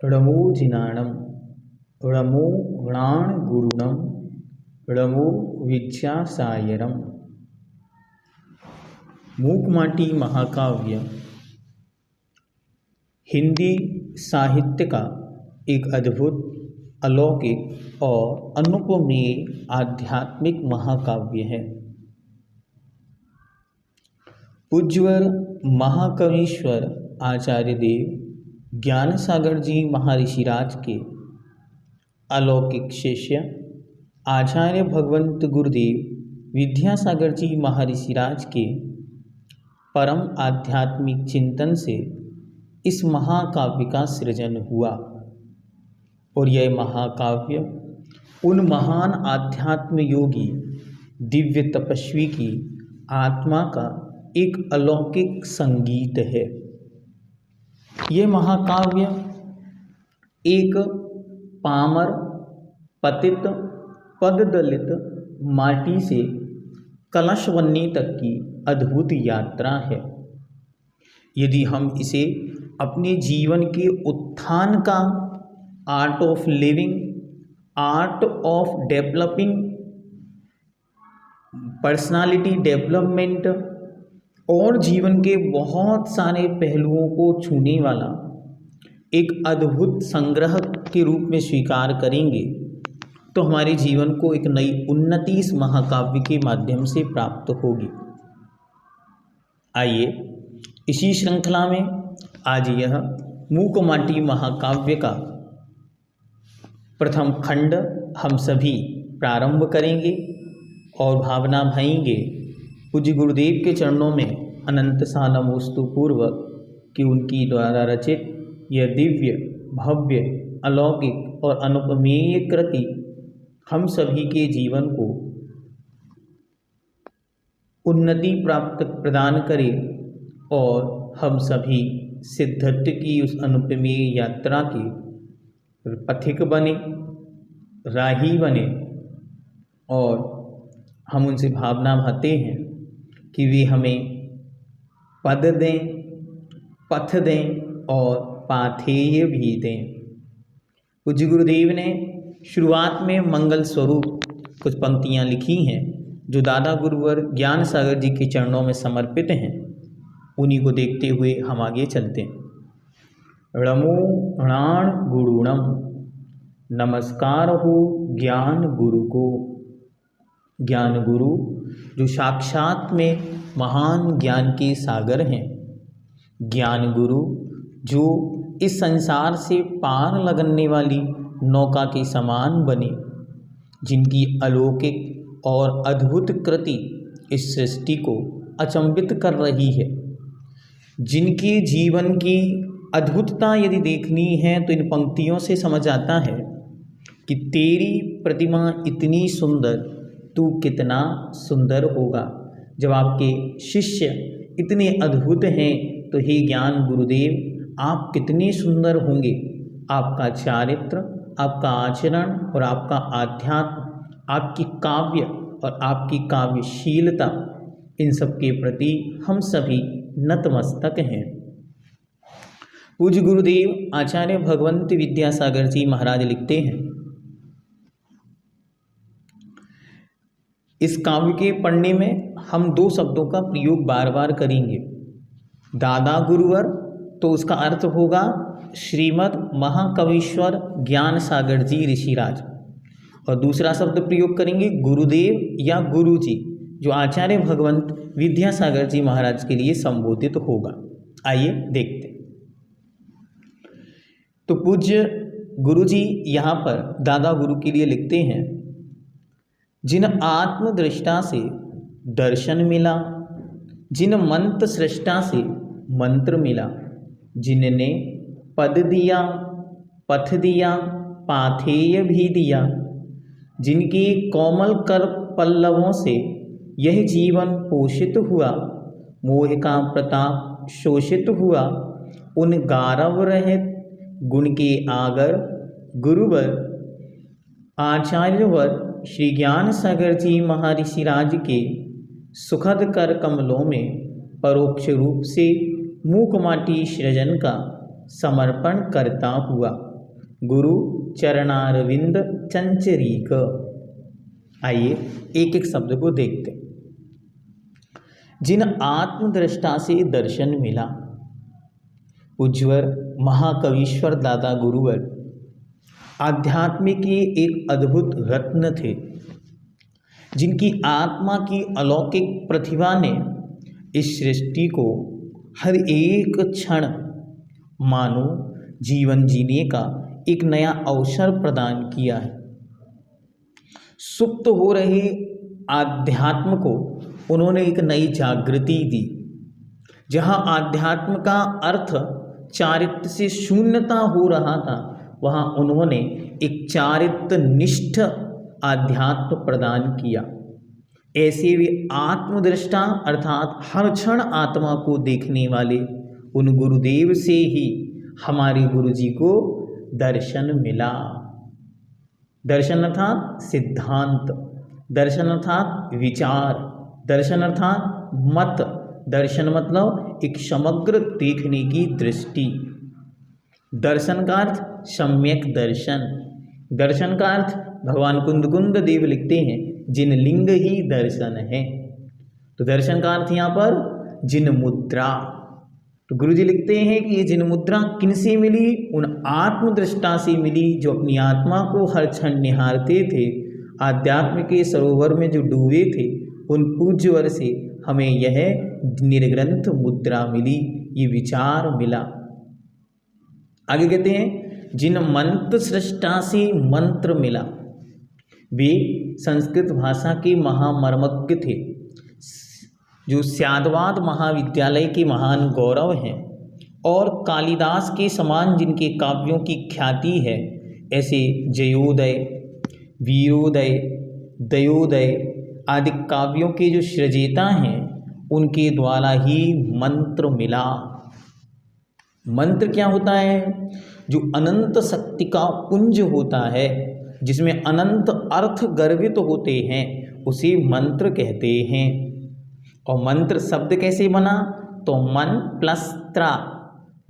णमो जिनाणम णमो गणाणगुरुणम णमो विद्यासागरम। मूकमाटी महाकाव्य हिंदी साहित्य का एक अद्भुत, अलौकिक और अनुपमेय आध्यात्मिक महाकाव्य है। पूज्यवर महाकवीश्वर आचार्य देव ज्ञान सागर जी महर्षिराज के अलौकिक शिष्य आचार्य भगवंत गुरुदेव विद्यासागर जी महर्षिराज के परम आध्यात्मिक चिंतन से इस महाकाव्य का सृजन हुआ और यह महाकाव्य उन महान आध्यात्म योगी दिव्य तपस्वी की आत्मा का एक अलौकिक संगीत है। ये महाकाव्य एक पामर पतित पददलित माटी से कलश बनने तक की अद्भुत यात्रा है। यदि हम इसे अपने जीवन के उत्थान का, art of living, art of developing, personality development और जीवन के बहुत सारे पहलुओं को छूने वाला एक अद्भुत संग्रह के रूप में स्वीकार करेंगे तो हमारे जीवन को एक नई उन्नति इस महाकाव्य के माध्यम से प्राप्त होगी। आइए इसी श्रृंखला में आज यह मूकमाटी महाकाव्य का प्रथम खंड हम सभी प्रारंभ करेंगे और भावना भाएंगे पूज्य गुरुदेव के चरणों में अनंत सा नमोस्तु पूर्वक कि उनकी द्वारा रचित यह दिव्य, भव्य, अलौकिक और अनुपमेय कृति हम सभी के जीवन को उन्नति प्राप्त प्रदान करे और हम सभी सिद्धत्व की उस अनुपमेय यात्रा के पथिक बने, राही बने और हम उनसे भावना भाते हैं कि वे हमें पद दें, पथ दें और पाथेय भी दें। पूज्य गुरुदेव ने शुरुआत में मंगल स्वरूप कुछ पंक्तियाँ लिखी हैं जो दादा गुरुवर ज्ञान सागर जी के चरणों में समर्पित हैं। उन्हीं को देखते हुए हम आगे चलते हैं। णमो णाण गुरुणम, नमस्कार हो ज्ञान गुरु को। ज्ञान गुरु जो साक्षात में महान ज्ञान के सागर हैं, ज्ञान गुरु जो इस संसार से पार लगने वाली नौका के समान बने, जिनकी अलौकिक और अद्भुत कृति इस सृष्टि को अचंभित कर रही है, जिनके जीवन की अद्भुतता यदि देखनी है तो इन पंक्तियों से समझ आता है कि तेरी प्रतिमा इतनी सुंदर, तू कितना सुंदर होगा। जब आपके शिष्य इतने अद्भुत हैं तो हे ज्ञान गुरुदेव आप कितने सुंदर होंगे। आपका चारित्र, आपका आचरण और आपका आध्यात्म, आपकी काव्य और आपकी काव्यशीलता, इन सब के प्रति हम सभी नतमस्तक हैं। पूज्य गुरुदेव आचार्य भगवंत विद्यासागर जी महाराज लिखते हैं, इस काव्य के पढ़ने में हम दो शब्दों का प्रयोग बार बार करेंगे। दादा गुरुवर तो उसका अर्थ होगा श्रीमद् महाकवीश्वर ज्ञान सागर जी ऋषिराज, और दूसरा शब्द प्रयोग करेंगे गुरुदेव या गुरुजी, जो आचार्य भगवंत विद्यासागर जी महाराज के लिए संबोधित होगा। आइए देखते। तो पूज्य गुरुजी यहाँ पर दादा गुरु के लिए लिखते हैं, जिन आत्मदृष्टा से दर्शन मिला, जिन मंत्र सृष्टा से मंत्र मिला, जिनने पद दिया, पथ दिया, पाथेय भी दिया, जिनके कोमल कर पल्लवों से यह जीवन पोषित हुआ, मोह का प्रताप शोषित हुआ, उन गारव रहित गुण के आगर गुरुवर आचार्यवर श्री ज्ञान सागर जी महर्षिराज के सुखद कर कमलों में परोक्ष रूप से मूकमाटी सृजन का समर्पण करता हुआ गुरु चरणारविंद चंचरीक। आइए एक एक शब्द को देखते हैं। जिन आत्मदृष्टा से दर्शन मिला, उज्ज्वल महाकवीश्वर दादा गुरुवर आध्यात्मिक के एक अद्भुत रत्न थे, जिनकी आत्मा की अलौकिक प्रतिभा ने इस सृष्टि को हर एक क्षण मानो जीवन जीने का एक नया अवसर प्रदान किया है। सुप्त हो रहे आध्यात्म को उन्होंने एक नई जागृति दी। जहाँ आध्यात्म का अर्थ चारित्र से शून्यता हो रहा था, वहाँ उन्होंने एक चारित्र निष्ठ आध्यात्म प्रदान किया। ऐसे वे आत्मदृष्टा अर्थात हर क्षण आत्मा को देखने वाले उन गुरुदेव से ही हमारे गुरुजी को दर्शन मिला। दर्शन अर्थात सिद्धांत, दर्शन अर्थात विचार, दर्शन अर्थात मत, दर्शन मतलब एक समग्र देखने की दृष्टि। दर्शन का अर्थ सम्यक दर्शन। दर्शन का अर्थ भगवान कुंदकुंद देव लिखते हैं जिन लिंग ही दर्शन है। तो दर्शन का अर्थ यहाँ पर जिन मुद्रा। तो गुरु जी लिखते हैं कि ये जिन मुद्रा किनसे मिली? उन आत्मदृष्टा से मिली जो अपनी आत्मा को हर क्षण निहारते थे, आध्यात्म के सरोवर में जो डूबे थे। उन पूज्यवर से हमें यह निर्ग्रंथ मुद्रा मिली, ये विचार मिला। आगे कहते हैं जिन मंत्र सृष्टा से मंत्र मिला। वे संस्कृत भाषा के महामर्मज्ञ थे, जो स्यादवाद महाविद्यालय के महान गौरव हैं और कालिदास के समान जिनके काव्यों की ख्याति है। ऐसे जयोदय, वीरोदय, दयोदय आदि काव्यों के जो सृजेता हैं, उनके द्वारा ही मंत्र मिला। मंत्र क्या होता है? जो अनंत शक्ति का पुंज होता है, जिसमें अनंत अर्थ गर्भित होते हैं, उसे मंत्र कहते हैं। और मंत्र शब्द कैसे बना? तो मन प्लस त्रा।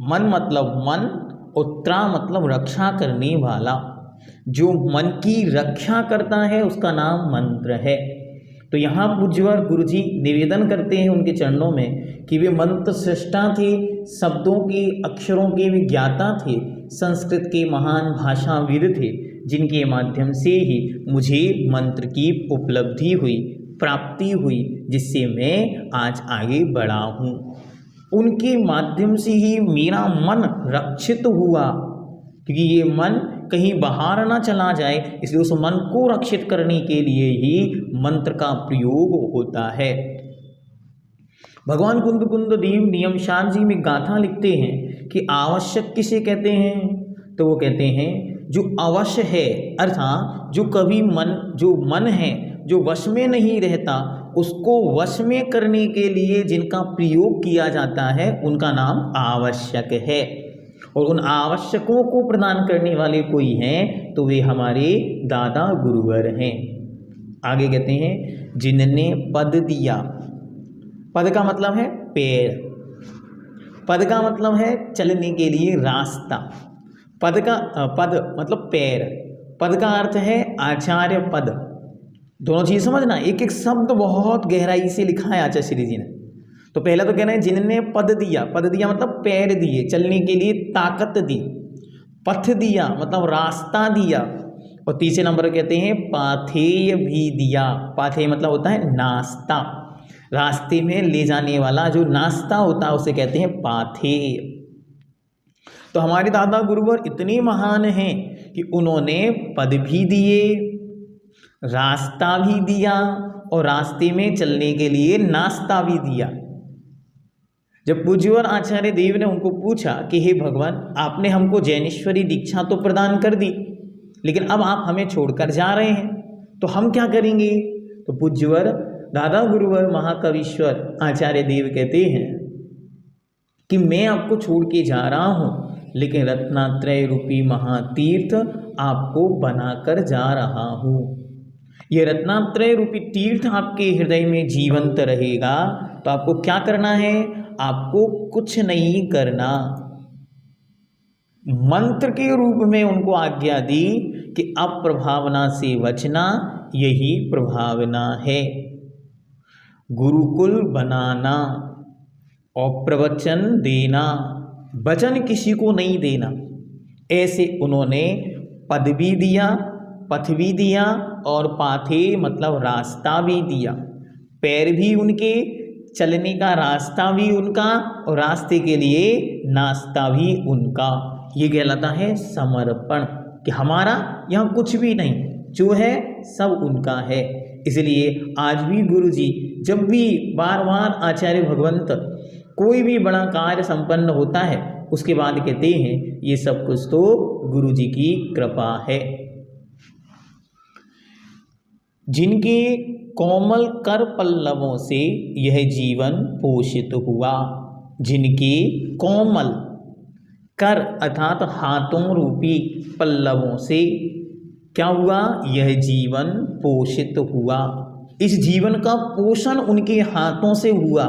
मन मतलब मन और त्रा मतलब रक्षा करने वाला। जो मन की रक्षा करता है उसका नाम मंत्र है। तो यहाँ पूज्यवर गुरुजी निवेदन करते हैं उनके चरणों में कि वे मंत्र सृष्टा थे, शब्दों के अक्षरों के भी ज्ञाता थे, संस्कृत के महान भाषाविद थे, जिनके माध्यम से ही मुझे मंत्र की उपलब्धि हुई, प्राप्ति हुई, जिससे मैं आज आगे बढ़ा हूँ। उनके माध्यम से ही मेरा मन रक्षित हुआ, क्योंकि ये मन कहीं बाहर ना चला जाए, इसलिए उस मन को रक्षित करने के लिए ही मंत्र का प्रयोग होता है। भगवान कुंदकुंद देव नियमशार जी में गाथा लिखते हैं कि आवश्यक किसे कहते हैं? तो वो कहते हैं जो अवश्य है, अर्थात जो कभी मन है जो वश में नहीं रहता, उसको वश में करने के लिए जिनका प्रयोग किया जाता है, उनका नाम आवश्यक है। और उन आवश्यकों को प्रदान करने वाले कोई हैं तो वे हमारे दादा गुरुवर हैं। आगे कहते हैं जिनने पद दिया। पद का मतलब है पैर, पद का मतलब है चलने के लिए रास्ता। पद मतलब पैर, पद का अर्थ है आचार्य पद। दोनों चीज़ समझना, एक एक शब्द बहुत गहराई से लिखा है आचार्य श्री जी ने। तो पहला तो कहना है जिनने पद दिया। पद दिया मतलब पैर दिए, चलने के लिए ताकत दी। पथ दिया मतलब रास्ता दिया। और तीसरे नंबर कहते हैं पाथेय भी दिया। पाथेय मतलब होता है नाश्ता, रास्ते में ले जाने वाला जो नाश्ता होता है उसे कहते हैं पाथेय। तो हमारे दादा गुरुवर इतने महान हैं कि उन्होंने पद भी दिए, रास्ता भी दिया और रास्ते में चलने के लिए नाश्ता भी दिया। जब पूज्यवर आचार्य देव ने उनको पूछा कि हे भगवान, आपने हमको जैनेश्वरी दीक्षा तो प्रदान कर दी, लेकिन अब आप हमें छोड़कर जा रहे हैं, तो हम क्या करेंगे? तो पूज्यवर दादा गुरुवर महाकवीश्वर आचार्य देव कहते हैं कि मैं आपको छोड़ के जा रहा हूँ, लेकिन रत्नात्रय रूपी महातीर्थ आपको बनाकर जा रहा हूँ। ये रत्नात्रय रूपी तीर्थ आपके हृदय में जीवंत रहेगा। तो आपको क्या करना है? आपको कुछ नहीं करना, मंत्र के रूप में उनको आज्ञा दी कि अप्रभावना से बचना यही प्रभावना है। गुरुकुल बनाना और प्रवचन देना, वचन किसी को नहीं देना, ऐसे उन्होंने पद भी दिया, पथ भी दिया और पाथे मतलब रास्ता भी दिया। पैर भी उनके, चलने का रास्ता भी उनका और रास्ते के लिए नाश्ता भी उनका। ये कहलाता है समर्पण, कि हमारा यहाँ कुछ भी नहीं, जो है सब उनका है। इसलिए आज भी गुरु जी जब भी बार बार आचार्य भगवंत कोई भी बड़ा कार्य संपन्न होता है उसके बाद कहते हैं ये सब कुछ तो गुरु जी की कृपा है। जिनके कोमल कर पल्लवों से यह जीवन पोषित हुआ, जिनके कोमल कर अर्थात हाथों रूपी पल्लवों से क्या हुआ, यह जीवन पोषित हुआ। इस जीवन का पोषण उनके हाथों से हुआ।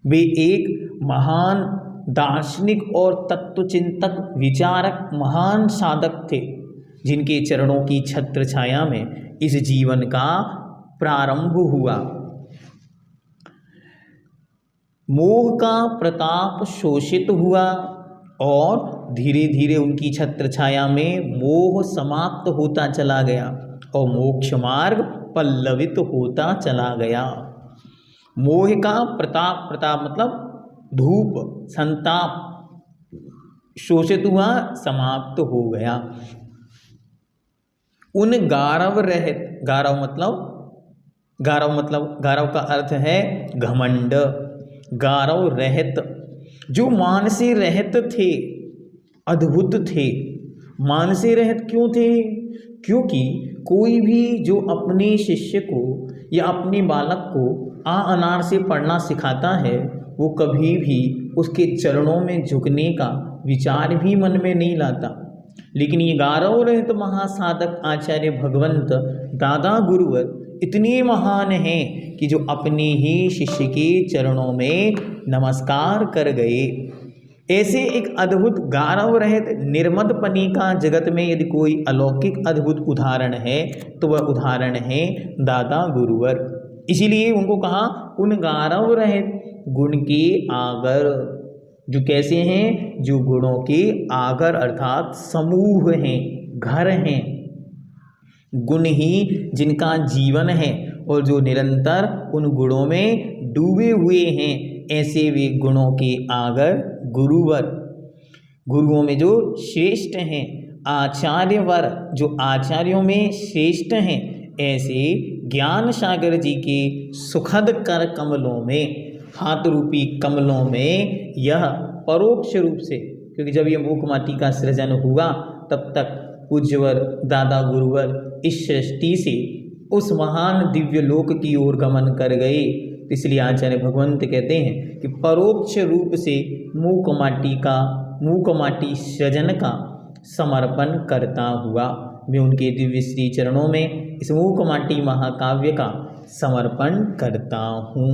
वे एक महान दार्शनिक और तत्वचिंतक, विचारक, महान साधक थे, जिनके चरणों की छत्र छाया में इस जीवन का प्रारंभ हुआ। मोह का प्रताप शोषित हुआ और धीरे धीरे उनकी छत्र छाया में मोह समाप्त होता चला गया और मोक्ष मार्ग पल्लवित होता चला गया। मोह का प्रताप, प्रताप मतलब धूप, संताप, शोषित हुआ, समाप्त हो गया। उन गारव रहित, गारव का अर्थ है घमंड, गारव रहित, जो मान से रहित थे, अद्भुत थे। मान से रहित क्यों थे? क्योंकि कोई भी जो अपने शिष्य को या अपने बालक को आ अनार से पढ़ना सिखाता है, वो कभी भी उसके चरणों में झुकने का विचार भी मन में नहीं लाता। लेकिन ये गारव रहित महासाधक आचार्य भगवंत दादा गुरुवर इतने महान हैं कि जो अपने ही शिष्य के चरणों में नमस्कार कर गए। ऐसे एक अद्भुत गारव रहित निर्मदपनी का जगत में यदि कोई अलौकिक अद्भुत उदाहरण है तो वह उदाहरण है दादा गुरुवर। इसीलिए उनको कहा उन गारव रहित गुण के आगर, जो कैसे हैं, जो गुणों के आगर अर्थात समूह हैं, घर हैं, गुण ही जिनका जीवन है और जो निरंतर उन गुणों में डूबे हुए हैं, ऐसे वे गुणों के आगर गुरुवर, गुरुओं में जो श्रेष्ठ हैं, आचार्यवर जो आचार्यों में श्रेष्ठ हैं, ऐसे ज्ञान सागर जी के सुखद कर कमलों में, हाथ रूपी कमलों में यह परोक्ष रूप से, क्योंकि जब ये मूक माटी का सृजन हुआ तब तक पूज्यवर दादा गुरुवर इस सृष्टि से उस महान दिव्य लोक की ओर गमन कर गए। इसलिए आचार्य भगवंत कहते हैं कि परोक्ष रूप से मूक माटी सृजन का समर्पण करता हुआ मैं उनके दिव्य श्री चरणों में इस मूक माटी महाकाव्य का समर्पण करता हूँ।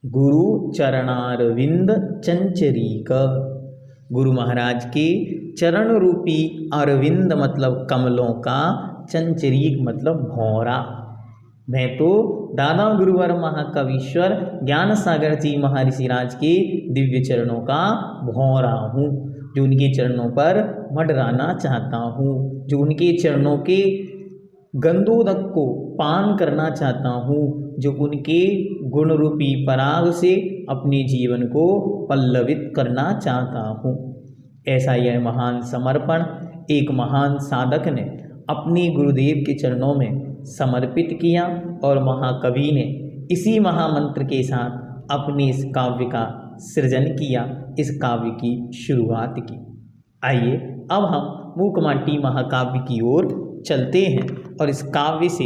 गुरु चरणारविंद चंचरीक, गुरु महाराज के चरण रूपी अरविंद मतलब कमलों का, चंचरीक मतलब भौरा। मैं तो दादा गुरुवर महाकवीश्वर ज्ञान सागर जी महर्षि राज के दिव्य चरणों का भौरा हूँ, जो उनके चरणों पर मंडराना चाहता हूँ, जो उनके चरणों के गंधोदक को पान करना चाहता हूँ, जो उनके गुण रूपी पराग से अपने जीवन को पल्लवित करना चाहता हूँ। ऐसा यह महान समर्पण एक महान साधक ने अपने गुरुदेव के चरणों में समर्पित किया और महाकवि ने इसी महामंत्र के साथ अपने इस काव्य का सृजन किया, इस काव्य की शुरुआत की। आइए अब हम मूक माटी महाकाव्य की ओर चलते हैं और इस काव्य से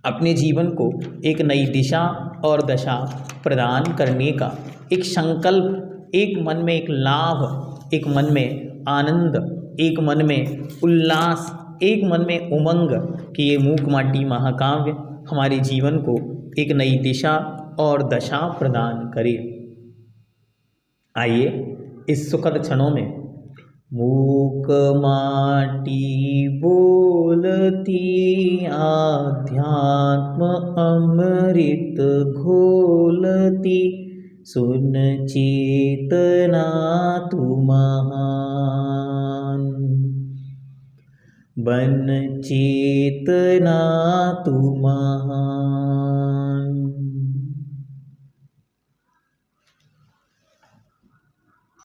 अपने जीवन को एक नई दिशा और दशा प्रदान करने का एक संकल्प, एक मन में एक लाभ, एक मन में आनंद, एक मन में उल्लास, एक मन में उमंग कि ये मूक माटी महाकाव्य हमारे जीवन को एक नई दिशा और दशा प्रदान करे। आइए इस सुखद क्षणों में मूक माटी बोलती आध्यात्म अमृत घोलती, सुन चेतना तू महान, बन चेतना तू महान।